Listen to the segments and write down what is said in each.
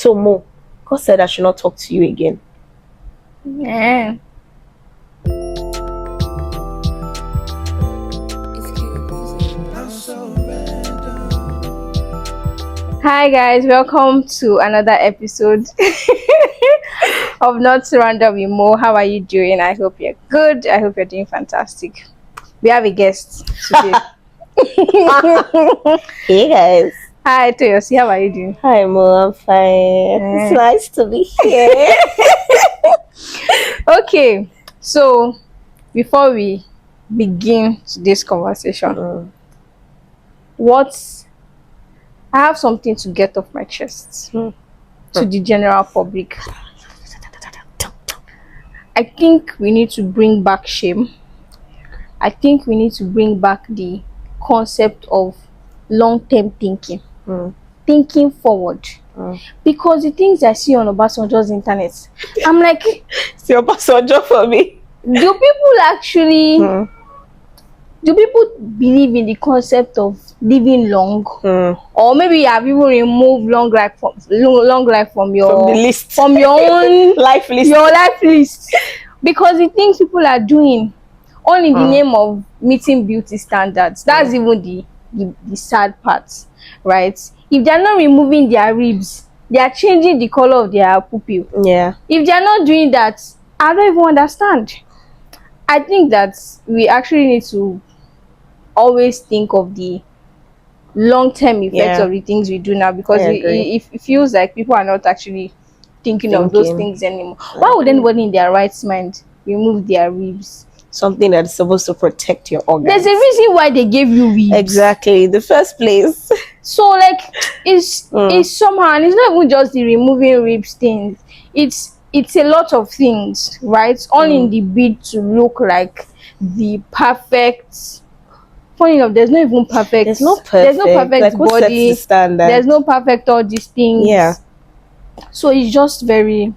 So Mo, God said I should not talk to you again. Yeah. Hi guys, welcome to another episode of Not So Random with Mo. How are you doing? I hope you're good. I hope you're doing fantastic. We have a guest today. Hey guys. Hi Toyosi, how are you doing? Hi Mo, I'm fine. It's Eh. nice to be here. Okay, so before we begin today's conversation, I have something to get off my chest to the general public. I think we need to bring back shame. I think we need to bring back the concept of long-term thinking, thinking forward. Because the things I see on Obasanjo's internet, I'm like, It's your Obasanjo for me. do people believe in the concept of living long, or maybe you have even removed long life from your From the list. from your own Life list. your life list? Because the things people are doing all in the name of meeting beauty standards, that's even the sad part, right? If they're not removing their ribs, they are changing the color of their pupil. Yeah. If they're not doing that, I don't even understand. I think that we actually need to always think of the long-term effects of the things we do now, because it feels like people are not actually thinking of those things anymore. Why would anybody in their right mind remove their ribs? Something that's supposed to protect your organs. There's a reason why they gave you ribs. Exactly, in the first place. So like it's somehow, and it's not even just the removing ribs thing. It's a lot of things, right? All in the bid to look like the perfect. Funny enough, there's no even perfect. There's no perfect like, body. The standard? There's no perfect all these things. Yeah. So it's just very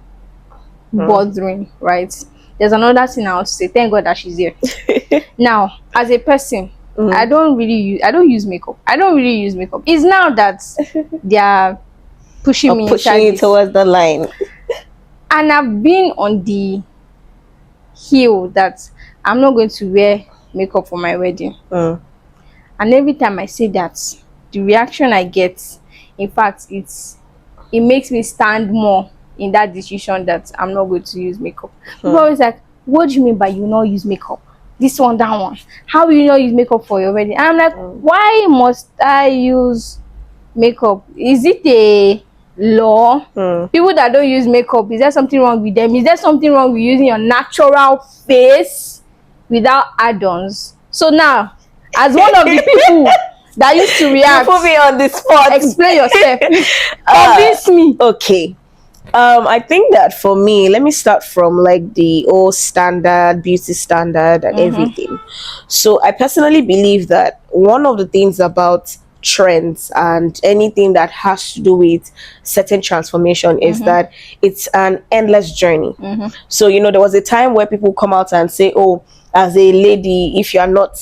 bothering, right? There's another thing I'll say. Thank God that she's here. Now, as a person, I don't use makeup. I don't really use makeup. It's now that they are pushing me towards the line. And I've been on the hill that I'm not going to wear makeup for my wedding. And every time I say that, the reaction I get, in fact, it makes me stand more in that decision that I'm not going to use makeup. People always like, what do you mean by you not use makeup? This one, that one. How will you not use makeup for your wedding? And I'm like, why must I use makeup? Is it a law? People that don't use makeup, is there something wrong with them? Is there something wrong with using your natural face without add-ons? So now, as one of the people that used to react, you put me on the spot. Explain yourself. Convince me. Okay. I think that for me, let me start from like the old standard, beauty standard and everything. So I personally believe that one of the things about trends and anything that has to do with certain transformation is that it's an endless journey. So, you know, there was a time where people come out and say, oh, as a lady, if you are not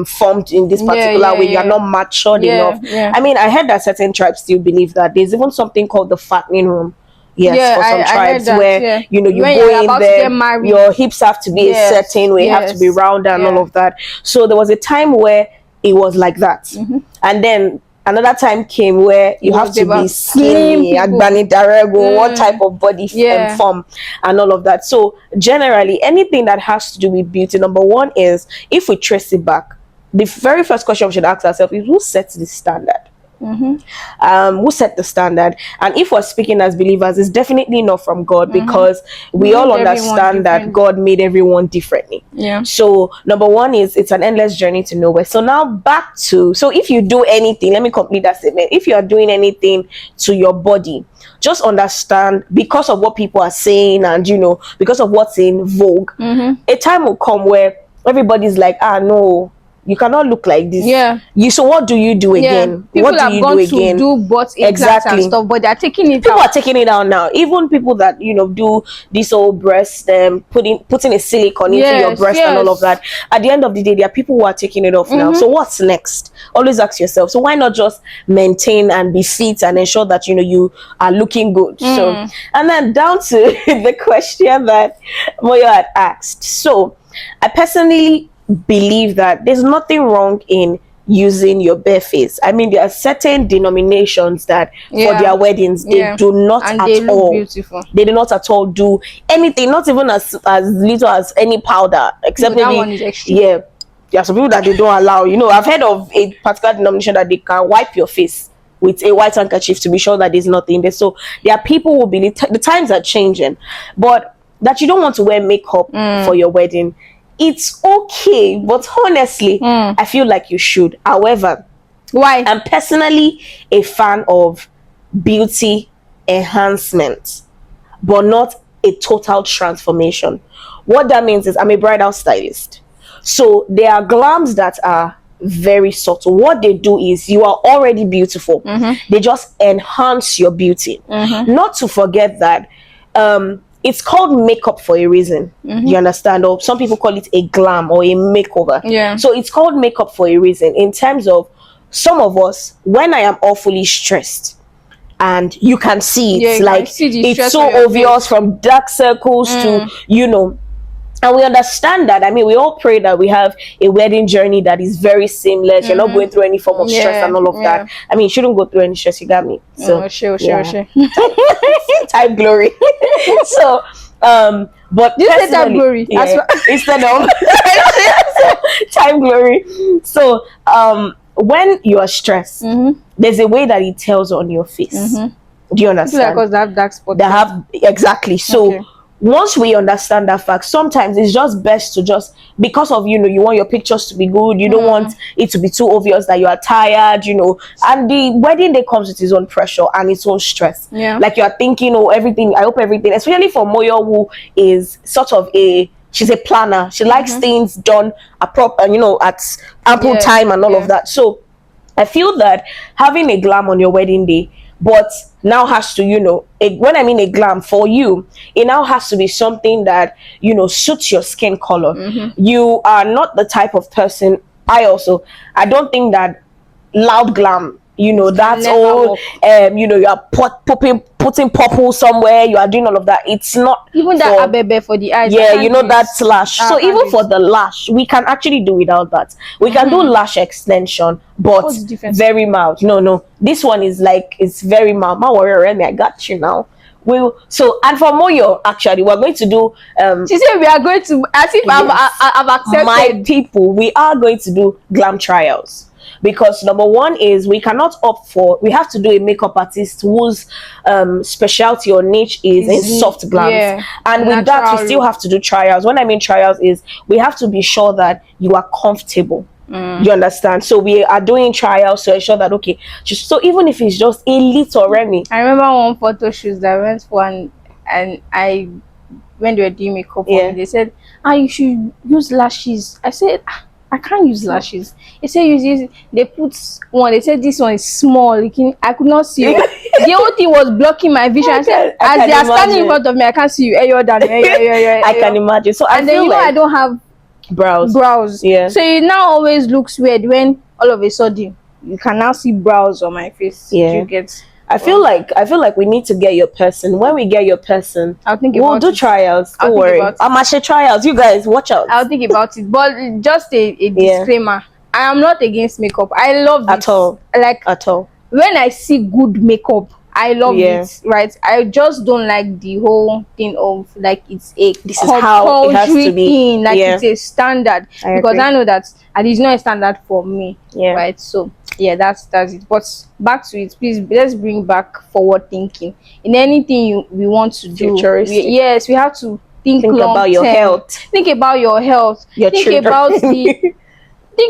formed in this particular way, you are not matured enough. I mean, I heard that certain tribes still believe that. There's even something called the fattening room. Yes, for some tribes where you know you go in there, your hips have to be a certain way, have to be round and all of that. So there was a time where it was like that, and then another time came where you have to be skinny, what type of body form and all of that. So generally, anything that has to do with beauty, number one is, if we trace it back, the very first question we should ask ourselves is, who sets the standard? Who set the standard? And if we're speaking as believers, it's definitely not from God, because we all understand that God made everyone differently. So number one is, it's an endless journey to nowhere. So now back to, so if you do anything, let me complete that statement. If you are doing anything to your body, just understand, because of what people are saying and, you know, because of what's in vogue, a time will come where everybody's like, no, You cannot look like this. Yeah. So what do you do again? People What do have you gone do to again? do butt implants Exactly. and stuff, but they're taking it People out. are taking it out now. Even people that do this old breast, putting a silicone into your Yes, breast and all of yes. that. At the end of the day, there are people who are taking it off now. So what's next? Always ask yourself. So why not just maintain and be fit and ensure that you are looking good? So, and then down to the question that Moyo had asked. So I personally believe that there's nothing wrong in using your bare face. I mean, there are certain denominations that for their weddings they do not and at they look all beautiful. they do not at all do anything, not even as little as any powder, except But that maybe one is extreme. yeah. There are some people that they don't allow. I've heard of a particular denomination that they can wipe your face with a white handkerchief to be sure that there's nothing there. So there are people who believe the times are changing, but that you don't want to wear makeup for your wedding. It's okay, but honestly, I feel like you should. However, Why? I'm personally a fan of beauty enhancement, but not a total transformation. What that means is I'm a bridal stylist. So there are glams that are very subtle. What they do is you are already beautiful. They just enhance your beauty. Not to forget that it's called makeup for a reason. You understand? Or some people call it a glam or a makeover. Yeah. So it's called makeup for a reason. In terms of some of us, when I am awfully stressed, and you can see Yeah, it's you can like see the it's stress so on your obvious from dark circles to and we understand that. I mean, we all pray that we have a wedding journey that is very seamless. You're not going through any form of stress and all of that. I mean, you shouldn't go through any stress. You got me. So Sure. type glory. So but You said type personally, glory. yeah, instead of type glory. So when you are stressed, there's a way that it tells on your face. Do you understand? Because they have dark spots. They have exactly. So once we understand that fact, sometimes it's just best to just, because of you want your pictures to be good, you don't want it to be too obvious that you are tired, and the wedding day comes with its own pressure and its own stress. Like you are thinking, everything, I hope everything, especially for Moyo, who is sort of she's a planner. She likes things done at ample time and all of that. So I feel that having a glam on your wedding day, but now has to, when I mean a glam for you, it now has to be something that, suits your skin color. You are not the type of person, I don't think that loud glam, that's all, you are putting purple somewhere, you are doing all of that. It's not even that abebe for the eyes. Yeah, that lash. So even for the lash, we can actually do without that. We can do lash extension, but very mild. No, this one is like, it's very mild. My warrior, Remy, I got you now. And for Moyo, actually, we're going to do she said we are going to, as if I've accepted. My people, we are going to do glam trials. Because number one is we cannot we have to do a makeup artist whose specialty or niche is in soft glams, and with that we still have to do trials. When I mean trials is we have to be sure that you are comfortable. You understand? So we are doing trials to ensure that so even if it's just a little, Remy. I remember one photo shoot that I went for, and I, when they were doing makeup for me, they said, you should use lashes. I said, I can't use lashes. They say they put one. They said this one is small. I could not see you. The whole thing was blocking my vision. As they are standing in front of me, I can't see you. I can imagine. So I feel like I don't have brows. Yeah. So it now always looks weird when all of a sudden you can now see brows on my face. Yeah. You get. I feel like we need to get your person. When we get your person, we'll do trials. Don't worry. I'm actually trials. You guys, watch out. I'll think about it. But just a disclaimer. I am not against makeup. I love it. At all. Like at all. When I see good makeup, I love it. Right. I just don't like the whole thing of like this is how it has to be. Thing. Like it's a standard. Because I know that and it's not a standard for me. Yeah. Right. So that's it. But back to it, please. Let's bring back forward thinking. In anything we want to do, we have to think about your health. Think about your health. Think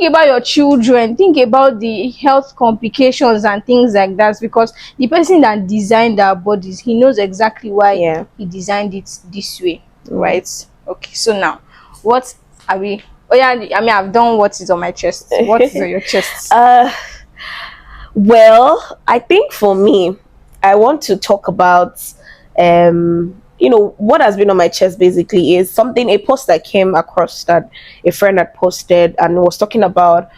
about your children. Think about the health complications and things like that. Because the person that designed our bodies, he knows exactly why he designed it this way, right? Okay. So now, what are we Oh yeah, I mean, I've done what is on my chest. What is on your chest? Well, I think for me, I want to talk about, what has been on my chest basically is something, a post that came across that a friend had posted and was talking about,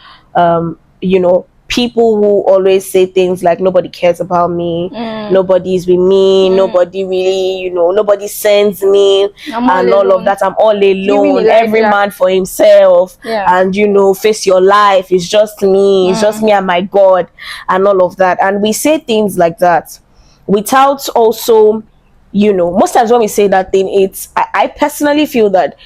people who always say things like nobody cares about me, nobody's with me, nobody really, nobody sends me, I'm all and all of alone. that. I'm all alone, every Elijah. man for himself, Yeah. and face your life. It's just me, it's just me and my God, and all of that. And we say things like that without also, most times when we say that thing, I personally feel that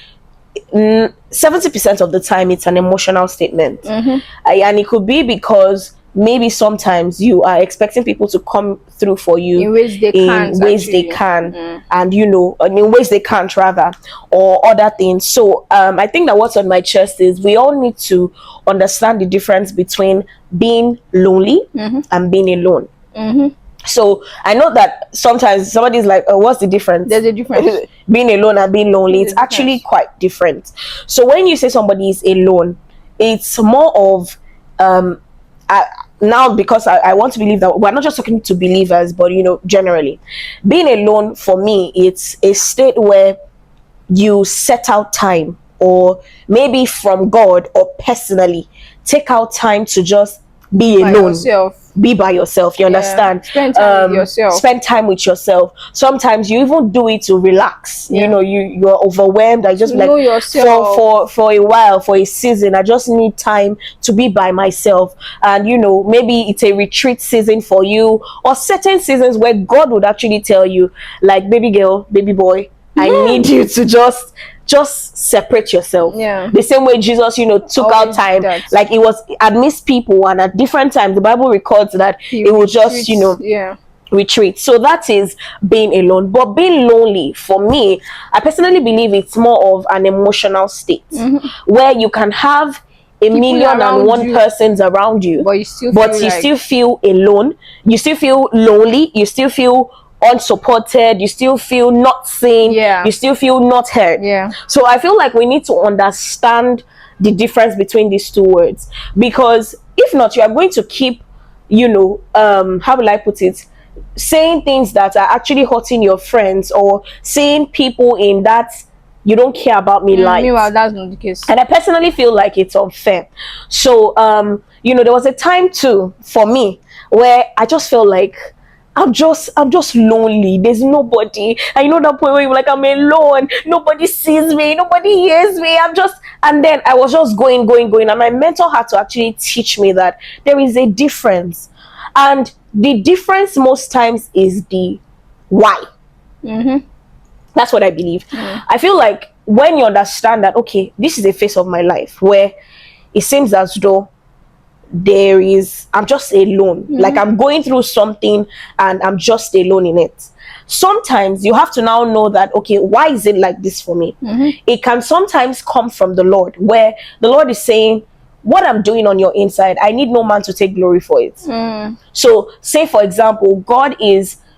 70% of the time it's an emotional statement. And it could be because maybe sometimes you are expecting people to come through for you In ways they can't, actually. and in ways they can't, rather, or other things. So I think that what's on my chest is we all need to understand the difference between being lonely and being alone. So I know that sometimes somebody's like, oh, what's the difference? There's a difference. Being alone and being lonely, it's actually quite different. So when you say somebody is alone, it's more of now, because I want to believe that we're not just talking to believers, but generally, being alone for me, it's a state where you set out time, or maybe from God or personally take out time to just be alone, be by yourself. You understand? Spend time with yourself. Spend time with yourself. Sometimes you even do it to relax. You're overwhelmed. I just to know yourself. for a while, for a season, I just need time to be by myself. And maybe it's a retreat season for you, or certain seasons where God would actually tell you, like, baby girl, baby boy, I need you to just separate yourself. The same way Jesus took out time, like it was amidst people, and at different times the Bible records that it would just retreat. So that is being alone. But being lonely, for me, I personally believe it's more of an emotional state, where you can have a million and one persons around you, but you still feel alone, you still feel lonely, you still feel unsupported, you still feel not seen, you still feel not heard. So I feel like we need to understand the difference between these two words, because if not, you are going to keep how will I put it, saying things that are actually hurting your friends, or saying people in that you don't care about me light. Meanwhile, that's not the case. And I personally feel like it's unfair. So there was a time too for me where I just felt like I'm just lonely. There's nobody. And that point where you're like, I'm alone. Nobody sees me. Nobody hears me. And then I was just going. And my mentor had to actually teach me that there is a difference. And the difference most times is the why. That's what I believe. I feel like when you understand that, okay, this is a phase of my life where it seems as though I'm just alone, like I'm going through something and I'm just alone in it. Sometimes you have to now know that, okay, why is it like this for me? It can sometimes come from the Lord, where the Lord is saying, what I'm doing on your inside, I need no man to take glory for it. So say, for example,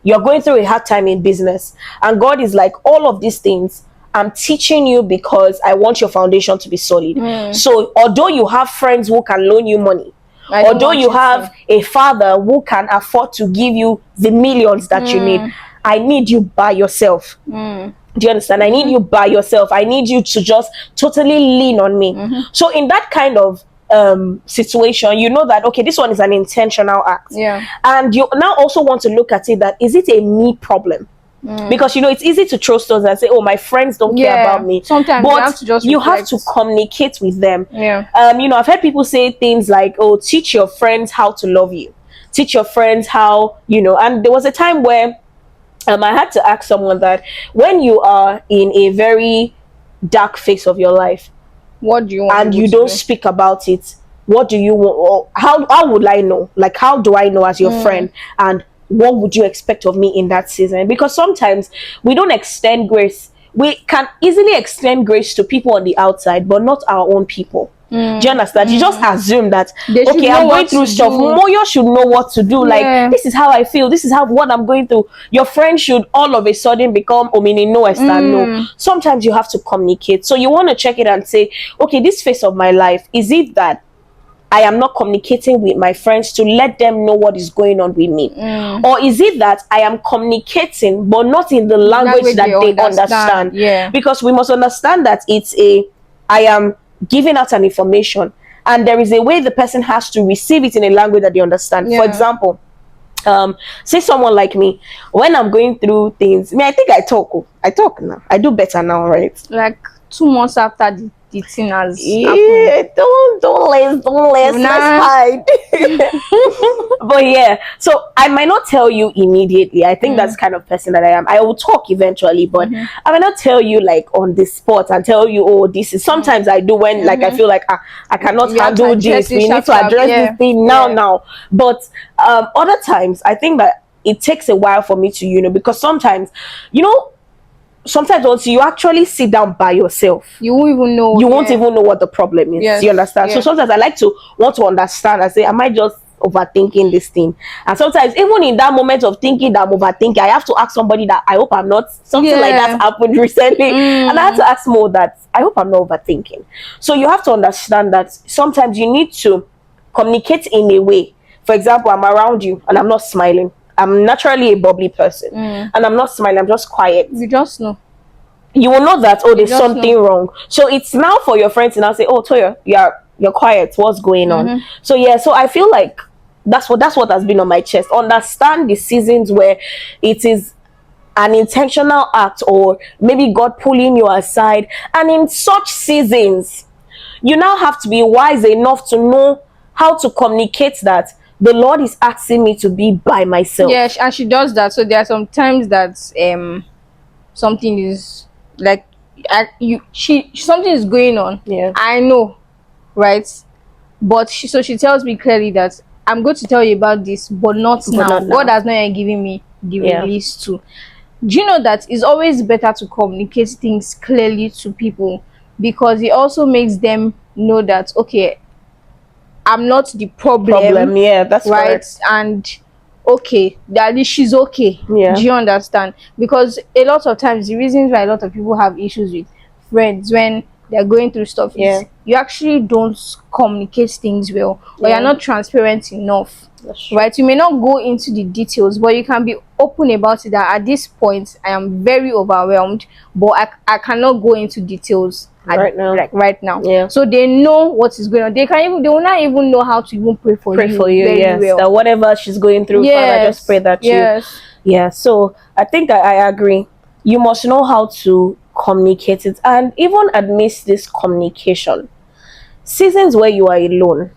you're going through a hard time in business, and God is like, all of these things I'm teaching you because I want your foundation to be solid. So although you have friends who can loan you money, although you have a father who can afford to give you the millions that you need, I need you by yourself. Do you understand? I need you by yourself. I need you to just totally lean on me. So in that kind of situation, you know that, okay, this one is an intentional act. And you now also want to look at it that, is it a me problem? Because it's easy to throw stones and say, oh, my friends don't care about me. Sometimes but you have to communicate with them. I've heard people say things like, oh, teach your friends how to love you, teach your friends how, and there was a time where I had to ask someone that, when you are in a very dark phase of your life, what do you want, and you don't speak about it, what do you want? Or how would I know? Like, how do I know as your friend? And what would you expect of me in that season? Because sometimes we don't extend grace. We can easily extend grace to people on the outside, but not our own people. Do you understand? You just assume that, They should okay, know I'm going what through to stuff. do. Moyo should know what to do. Yeah. Like, this is how I feel. This is how what I'm going through. Your friend should all of a sudden become omini no Esther no. Sometimes you have to communicate. So you want to check it and say, okay, this phase of my life, is it that I am not communicating with my friends to let them know what is going on with me? Or is it that I am communicating but not in the language that they understand? Yeah. Because we must understand that I am giving out an information, and there is a way the person has to receive it in a language that they understand. Yeah. For example, say someone like me, when I'm going through things, I think I talk now. I do better now, right? Like 2 months after the thing has happened. Yeah, let's hide. But yeah, so I might not tell you immediately. I think that's kind of person that I am. I will talk eventually, but I might not tell you like on the spot and tell you, oh, this is. Sometimes I do when like I feel like I cannot You have to handle address this. it We need to sharp, address yeah. this thing now. But other times I think that it takes a while for me to, because sometimes, sometimes once you actually sit down by yourself, You won't even know. you won't even know what the problem is. Yes, You understand? So yeah. sometimes I like to want to understand. I say, am I just overthinking this thing? And sometimes even in that moment of thinking that I'm overthinking, I have to ask somebody that I hope I'm not. Something like that happened recently, and I had to ask Mo that I hope I'm not overthinking. So you have to understand that sometimes you need to communicate in a way. For example, I'm around you and I'm not smiling. I'm naturally a bubbly person, and I'm not smiling. I'm just quiet. You just know. You will know that, oh, there's just something wrong. So it's now for your friends to now say, oh, Toya, you're quiet. What's going on? So yeah, so I feel like that's what has been on my chest. Understand the seasons where it is an intentional act, or maybe God pulling you aside. And in such seasons, you now have to be wise enough to know how to communicate that the Lord is asking me to be by myself. Yeah, and she does that. So there are some times that something is like something is going on. Yeah. I know, right? But she tells me clearly that I'm going to tell you about this, but not now. not now. God has not yet given me the Yeah. release to. Do you know that it's always better to communicate things clearly to people, because it also makes them know that, okay, I'm not the problem. Yeah, that's right. correct. And okay, at least she's okay. Yeah. Do you understand? Because a lot of times the reasons why a lot of people have issues with friends when they're going through stuff is you actually don't communicate things well, or you're not transparent enough. Right? You may not go into the details, but you can be open about it, that at this point I am very overwhelmed, but I cannot go into details right now. Yeah. So they know what is going on. They will not even know how to even pray for you. Very well. That whatever she's going through, Father, just pray that yeah. So I think I agree. You must know how to communicate it, and even amidst this communication, seasons where you are alone,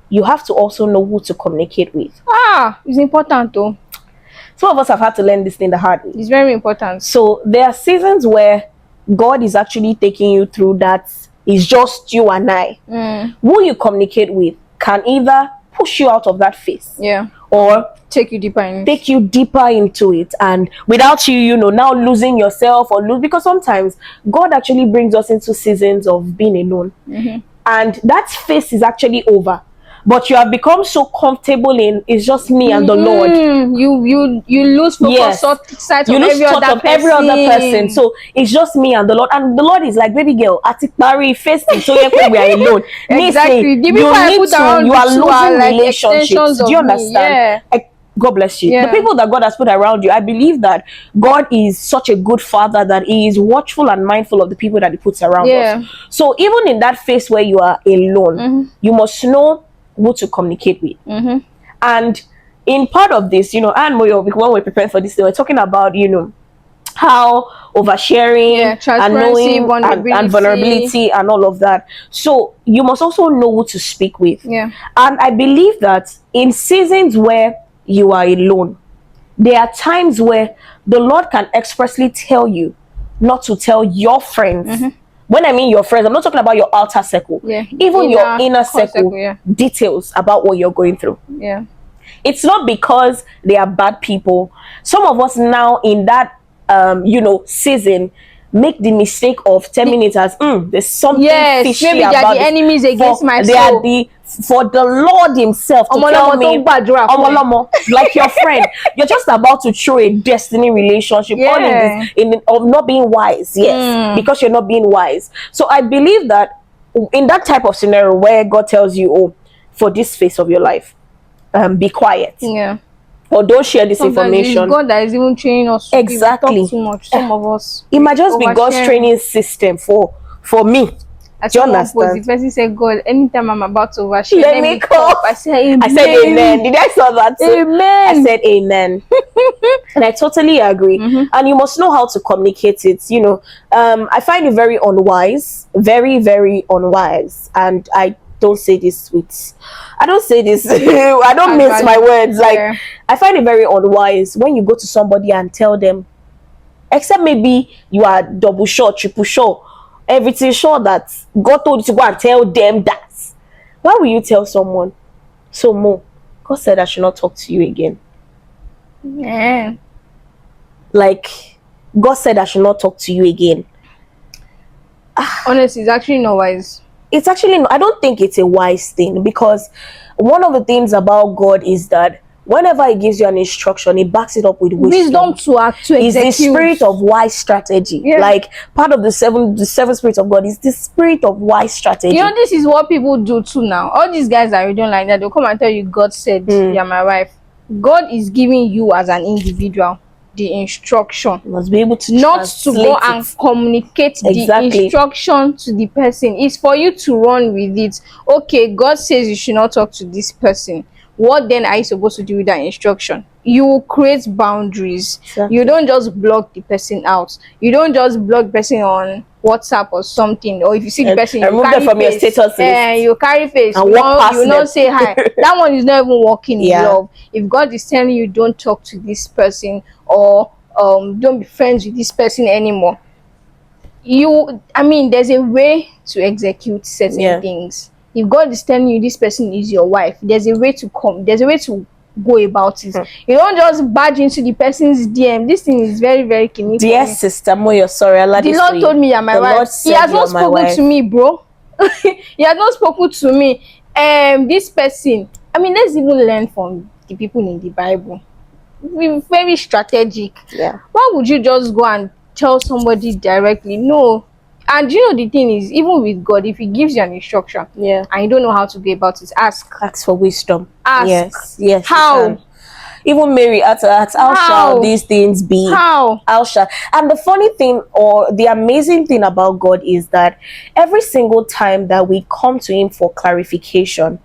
you have to also know who to communicate with. It's important though. Some of us have had to learn this thing the hard way. It's very important. So there are seasons where God is actually taking you through that is just you and I. Who you communicate with can either push you out of that phase, or take you deeper into it, and without you, now losing yourself because sometimes God actually brings us into seasons of being alone, and that phase is actually over. But you have become so comfortable in it's just me and the Lord. You lose focus, sight of every other person. So it's just me and the Lord, and the Lord is like, baby girl, atikbari face it, so we are alone. Exactly. The people I put around you are losing like relationships. Do you understand? God bless you. The people that God has put around you, I believe that God is such a good father that he is watchful and mindful of the people that he puts around us. So even in that phase where you are alone, you must know who to communicate with. And in part of this, and Moyo, when we're preparing for this, they were talking about, how oversharing and knowing and vulnerability and all of that. So you must also know who to speak with. And I believe that in seasons where you are alone, there are times where the Lord can expressly tell you not to tell your friends. When I mean your friends, I'm not talking about your outer circle. Even your inner circle, details about what you're going through. It's not because they are bad people. Some of us now in that season, make the mistake of terming it as there's something fishy maybe they about are the this. enemies against my They soul. are the for the Lord himself to tell me, like your friend, you're just about to throw a destiny relationship all in this of not being wise. Yes, because you're not being wise. So I believe that in that type of scenario where God tells you, oh, for this phase of your life, be quiet. Yeah. Or don't share this Sometimes information. it's God that is even training us to talk too much. Some of us, it might just be God's training system for me. Do you understand? The person said, God, anytime I'm about to overshare, let me cough. I said amen. I said amen. Did I saw that too? Amen. I said amen. And I totally agree. And you must know how to communicate it. You know, I find it very unwise, very, very unwise. And I don't say this with, I don't say this, I don't mince my words. Like, I find it very unwise when you go to somebody and tell them, except maybe you are double sure, triple sure, everything sure that God told you to go and tell them that. Why will you tell someone, so Mo, God said I should not talk to you again? Yeah. Like, God said I should not talk to you again. Honestly, it's actually not wise. It's actually, I don't think it's a wise thing, because one of the things about God is that whenever he gives you an instruction, he backs it up with wisdom to act, to execute. Is the spirit of wise strategy. Like, part of the seven spirits of God is the spirit of wise strategy. You know, this is what people do too now. All these guys that are doing like that, they'll come and tell you, God said, you're my wife. God is giving you as an individual the instruction. You must be able to not to go and communicate the instruction to the person. It's for you to run with it. Okay, God says you should not talk to this person. What then are you supposed to do with that instruction? You create boundaries. You don't just block the person out. You don't just block the person on WhatsApp or something, or if you see the person, remove them from your status list. You carry face, and walk past you not say hi. That one is not even walking in love. If God is telling you don't talk to this person, or don't be friends with this person anymore, there's a way to execute certain things. If God is telling you this person is your wife, there's a way to go about it. You don't just barge into the person's DM. This thing is very, very key. Dear sister Moyo, sorry, the Lord told me you're my wife. He has not spoken to me, bro. He has not spoken to me. This person, let's even learn from the people in the Bible. We're very strategic. Why would you just go and tell somebody directly? No. And the thing is, even with God, if he gives you an instruction, and you don't know how to go about it, ask for wisdom. Ask. Yes. How? Even Mary had to ask, how shall these things be? How shall? And the funny thing, or the amazing thing about God, is that every single time that we come to him for clarification,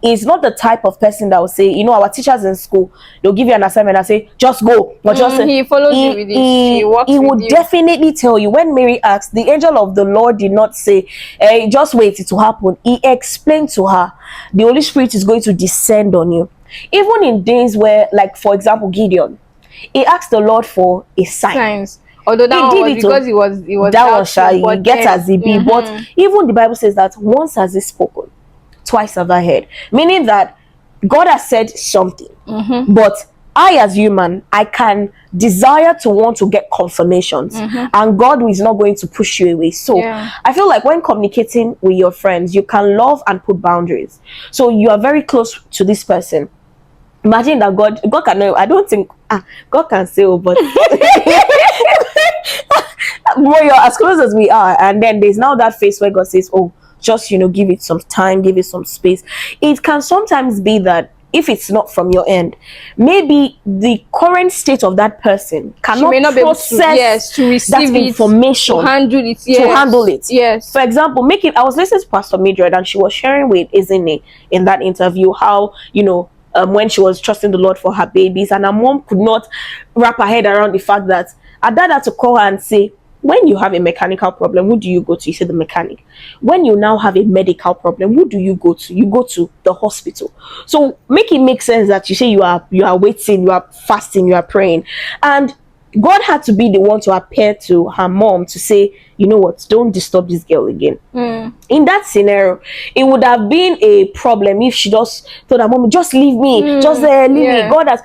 is not the type of person that will say, our teachers in school, they'll give you an assignment and say, just go. Or he follows you with this. He would definitely tell you. When Mary asked, the angel of the Lord did not say, just wait, it will happen. He explained to her, the Holy Spirit is going to descend on you. Even in days where, like, for example, Gideon, he asked the Lord for a sign. Although that was because he was that one shall get as he be. But even the Bible says that once has he spoken, twice have I heard. Meaning that God has said something, but I, as human, I can desire to want to get confirmations, and God is not going to push you away. So I feel like when communicating with your friends, you can love and put boundaries. So you are very close to this person. Imagine that God can know. I don't think God can say, oh, but Moyo, as close as we are, and then there's now that phase where God says, oh, just give it some time, give it some space. It can sometimes be that if it's not from your end, maybe the current state of that person cannot process to receive that information, to handle it. Yes. For example, I was listening to Pastor Mildred, and she was sharing with Izine in that interview how when she was trusting the Lord for her babies, and her mom could not wrap her head around the fact that her dad had to call her and say, when you have a mechanical problem, who do you go to? You say the mechanic. When you now have a medical problem, who do you go to? You go to the hospital. So make it make sense that you say you are waiting, you are fasting, you are praying. And God had to be the one to appear to her mom to say, you know what, don't disturb this girl again. In that scenario, it would have been a problem if she just told her mom, just leave me, just leave me. God has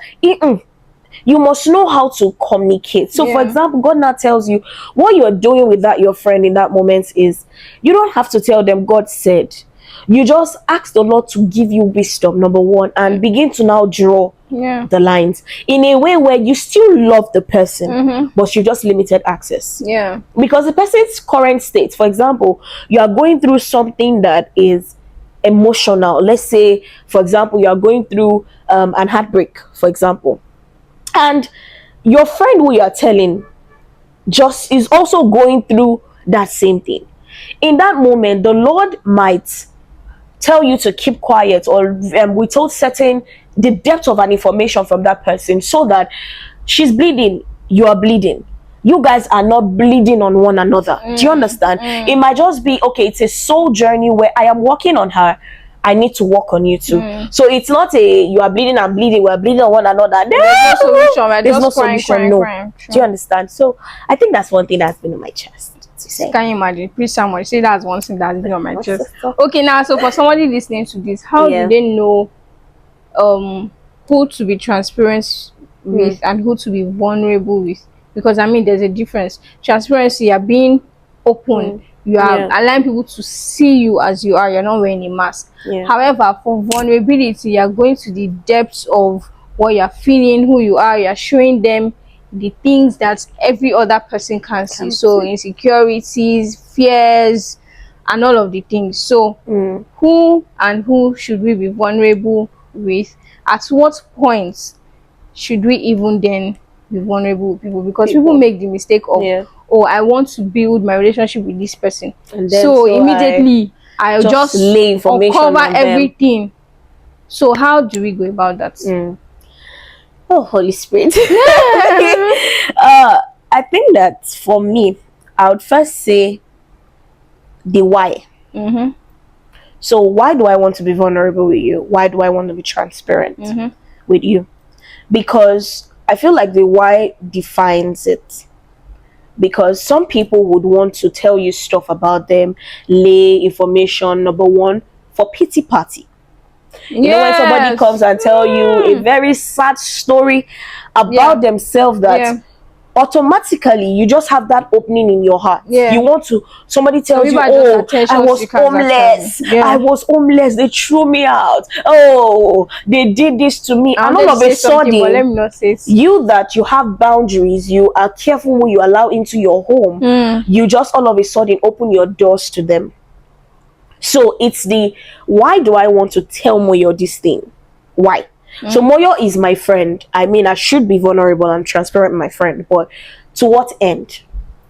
you must know how to communicate. So, for Yeah. example, God now tells you what you're doing with that your friend in that moment is you don't have to tell them God said. You just ask the Lord to give you wisdom, number one, and begin to now draw Yeah. the lines in a way where you still love the person, Mm-hmm. but you just limited access. Yeah. Because the person's current state, for example, you are going through something that is emotional. Let's say, for example, you are going through an heartbreak, for example, and your friend who you are telling just is also going through that same thing. In that moment, the Lord might tell you to keep quiet or withhold certain the depth of an information from that person so that she's bleeding, you are bleeding, you guys are not bleeding on one another. Do you understand? It might just be okay, it's a soul journey where I am working on her, I need to work on you too. So it's not a you are bleeding and bleeding, we're bleeding on one another. There's no solution. We're There's just no crying, solution. crying, No. crying. Do you understand? So I think that's one thing that's been on my chest to say. Can you imagine? Please, someone say that's one thing that's been on my What's chest. the- Okay, now so for somebody listening to this, how Yeah. do they know who to be transparent with and who to be vulnerable with? Because I mean there's a difference. Transparency, you're being open, you are Yeah. allowing people to see you as you are, you're not wearing a mask. Yeah. However, for vulnerability, you're going to the depths of what you're feeling, who you are, you're showing them the things that every other person can see. So insecurities, fears, and all of the things. So who should we be vulnerable with? At what point should we even then be vulnerable with people? Because people make the mistake of Yeah. oh, I want to build my relationship with this person, And then so so immediately I'll just lay information uncover on them. everything. So how do we go about that? Oh, Holy Spirit. I think that for me, I would first say the why. So why do I want to be vulnerable with you? Why do I want to be transparent with you? Because I feel like the why defines it. Because some people would want to tell you stuff about them, lay information, number one, for pity party. You know, when somebody comes and tell you a very sad story about themselves that automatically you just have that opening in your heart. You want to, somebody tells you, oh, I was homeless. I was homeless. They threw me out. Oh, they did this to me. And all of a sudden, let me not say you that you have boundaries, you are careful who you allow into your home. You just all of a sudden open your doors to them. So it's the why do I want to tell Moyo this thing? Why? So Moyo is my friend. I mean, I should be vulnerable and transparent with my friend, but to what end?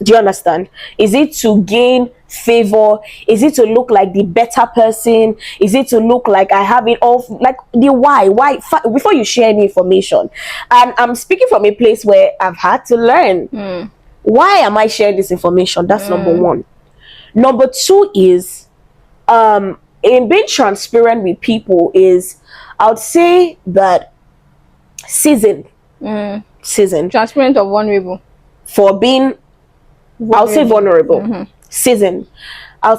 Do you understand? Is it to gain favor? Is it to look like the better person? Is it to look like I have it all? Like the why? Why? Before you share any information, and I'm speaking from a place where I've had to learn. Why am I sharing this information? That's number one. Number two is in being transparent with people is, I would say that season transparent or vulnerable. For being I'll say vulnerable. Season. I'll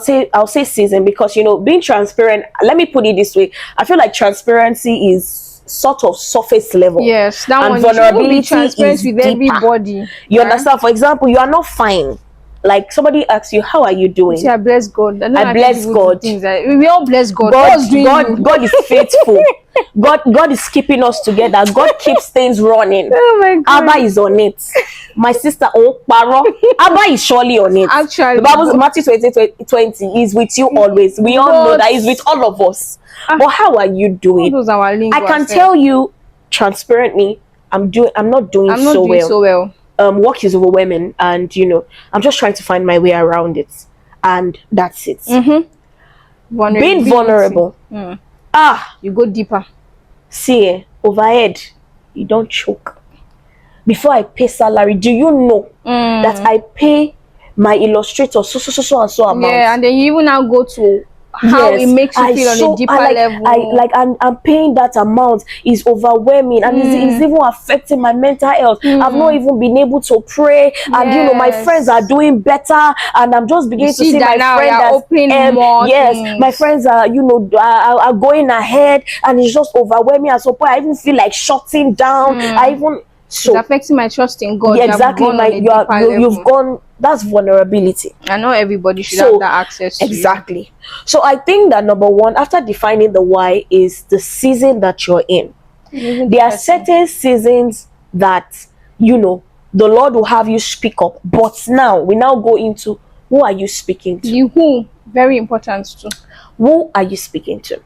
say season, because you know, being transparent, let me put it this way, I feel like transparency is sort of surface level. Yes, that and one, vulnerability you should be transparent is with deeper. everybody. You understand? For example, you are not fine. Like somebody asks you, how are you doing? See, I bless God. I bless God. We all bless God. God is faithful. God is keeping us together. God keeps things running. Oh my God. Abba is on it. My sister, oh, Paro. Abba is surely on it. Actually, the Bible, Matthew 20 is with you always. We all know that He's with all of us. But how are you doing? I can tell you transparently, I'm not doing so well. Work is overwhelming, and you know, I'm just trying to find my way around it, and that's it. Being vulnerable. You go deeper. See, overhead, you don't choke. Before I pay salary, do you know that I pay my illustrator so and so amount? Yeah, and then you even now go to how it makes you feel on a deeper level. I'm paying that amount is overwhelming, and it's even affecting my mental health. I've not even been able to pray, and you know, my friends are doing better, and I'm just beginning to see my friends my friends are, you know, are going ahead, and it's just overwhelming. At some point I even feel like shutting down. So affecting my trust in God. yeah, You have exactly, gone on a deeper level. you've gone. That's vulnerability. I know everybody should So have that access to you. exactly. So I think that number one, after defining the why, is the season that you're in. Even There are person. certain seasons that, you know, the Lord will have you speak up. But now we now go into, who are you speaking to? The who, very important too. Who are you speaking to?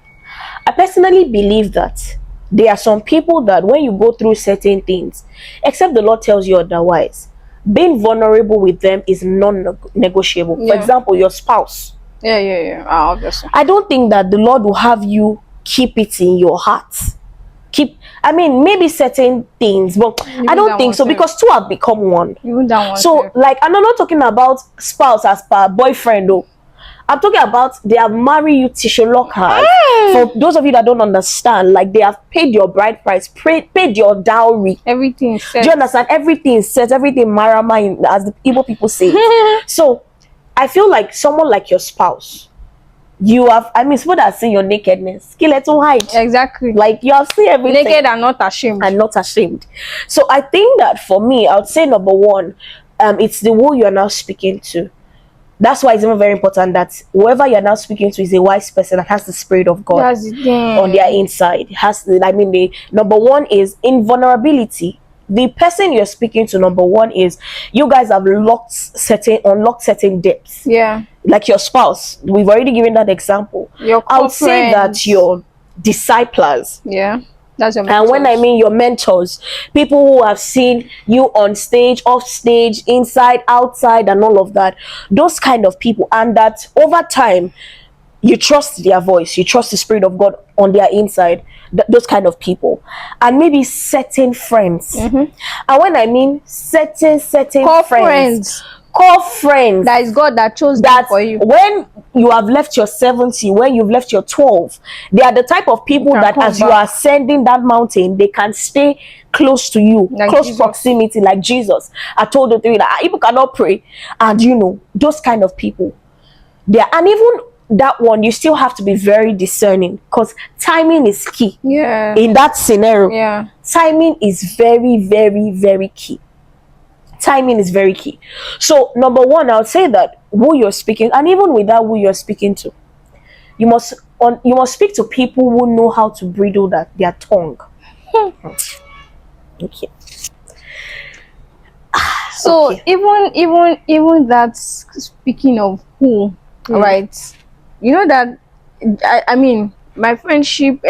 I personally believe that there are some people that when you go through certain things, except the Lord tells you otherwise, being vulnerable with them is non-negotiable. For Yeah. example, your spouse. Yeah. Obviously. I don't think that the Lord will have you keep it in your heart. I mean, maybe certain things, but I don't think so, because two have become one. Even that one. So, like, I'm not talking about spouse as per boyfriend, though. I'm talking about they have married you tissue lockers. For those of you that don't understand, like, they have paid your bride price, paid your dowry. Everything set. Do you understand? Everything set, everything marama, as the Igbo people say. So, I feel like someone like your spouse, you have, I mean, someone that's seen your nakedness, skeleton hide. Exactly. Like, you have seen everything. Naked and not ashamed. And not ashamed. So I think that for me, I would say number one, it's the who you are now speaking to. That's why it's even very important that whoever you're now speaking to is a wise person that has the Spirit of God on their inside. The number one is invulnerability. The person you're speaking to, number one, is you guys have unlocked certain depths. Yeah. Like your spouse, we've already given that example. I would say that your disciples. Yeah. That's your mentors. And when I mean your mentors, people who have seen you on stage, off stage, inside, outside, and all of that, those kind of people, and that over time you trust their voice, you trust the Spirit of God on their inside, those kind of people. And maybe certain friends. And when I mean certain core friends, that is God that chose that for you. When you have left your 70, when you've left your 12, they are the type of people that as you are ascending that mountain, they can stay close to you, like close Jesus. Proximity, like Jesus. I told the three that people cannot pray, and you know, those kind of people. And even that one, you still have to be very discerning, because timing is key. Yeah. In that scenario, yeah, timing is very, very, very key. Timing is very key. So number one, I would say that who you're speaking, and even without who you're speaking to, you must speak to people who know how to bridle their tongue. Okay. So okay. even that, speaking of who, right? You know that I mean, my friendship,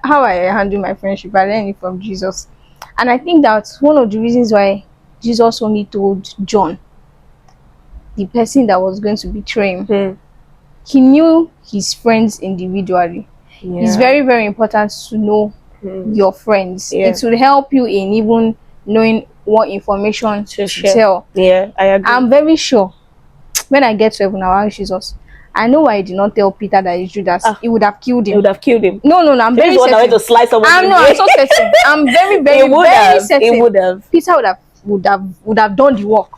how I handle my friendship, I learned it from Jesus, and I think that's one of the reasons why Jesus only told John, the person that was going to betray him. He knew his friends individually. Yeah. It's very, very important to know your friends. Yeah. It will help you in even knowing what information to tell. Yeah, I agree. I'm very sure when I get to heaven, I'll ask Jesus, I know why I did not tell Peter that it's Judas. He would have killed him. He would have killed him. No, I'm very certain. To slice I'm so certain. I'm very, very, very certain. He would have. Peter would have done the work.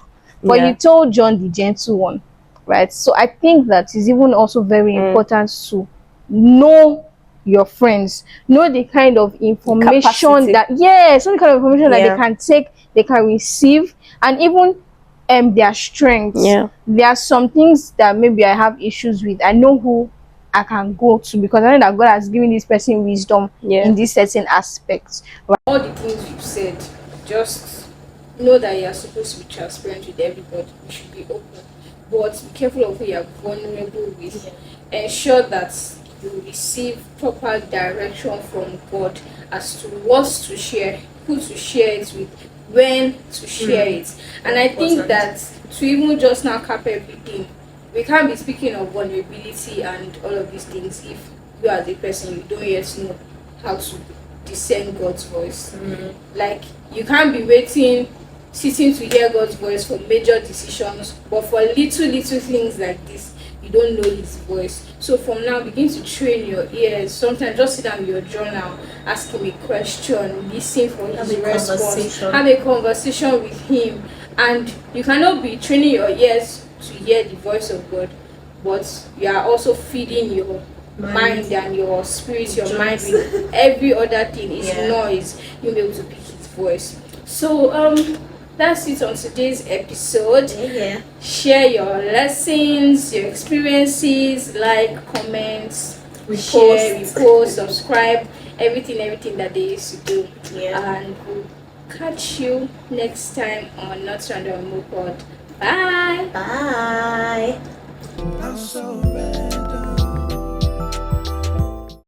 But you told John, the gentle one, right? So I think that is even also very important to know your friends, know the kind of information some kind of information that they can take, they can receive, and even their strengths. Yeah. There are some things that maybe I have issues with. I know who I can go to, because I know that God has given this person wisdom in these certain aspects. All the things you've said, just know that you are supposed to be transparent with everybody. You should be open, but be careful of who you are vulnerable with. Ensure that you receive proper direction from God as to what to share, who to share it with, when to share it. And I think that to even just now cap everything, we can't be speaking of vulnerability and all of these things if you as a person, you don't yet know how to discern God's voice. Like, you can't be sitting to hear God's voice for major decisions, but for little things like this, you don't know his voice. So from now, begin to train your ears. Sometimes just sit down with your journal, ask him a question, listen for his response, have a conversation with him. And you cannot be training your ears to hear the voice of God, but you are also feeding your mind and your spirit, your mind with every other thing is noise. You'll be able to pick his voice. So that's it on today's episode. Yeah. Share your lessons, your experiences, like, comment, share, Repost. repost, subscribe, everything that they used to do. Yeah. And we'll catch you next time on Not Random Pod. Bye. Bye. I'm so ready.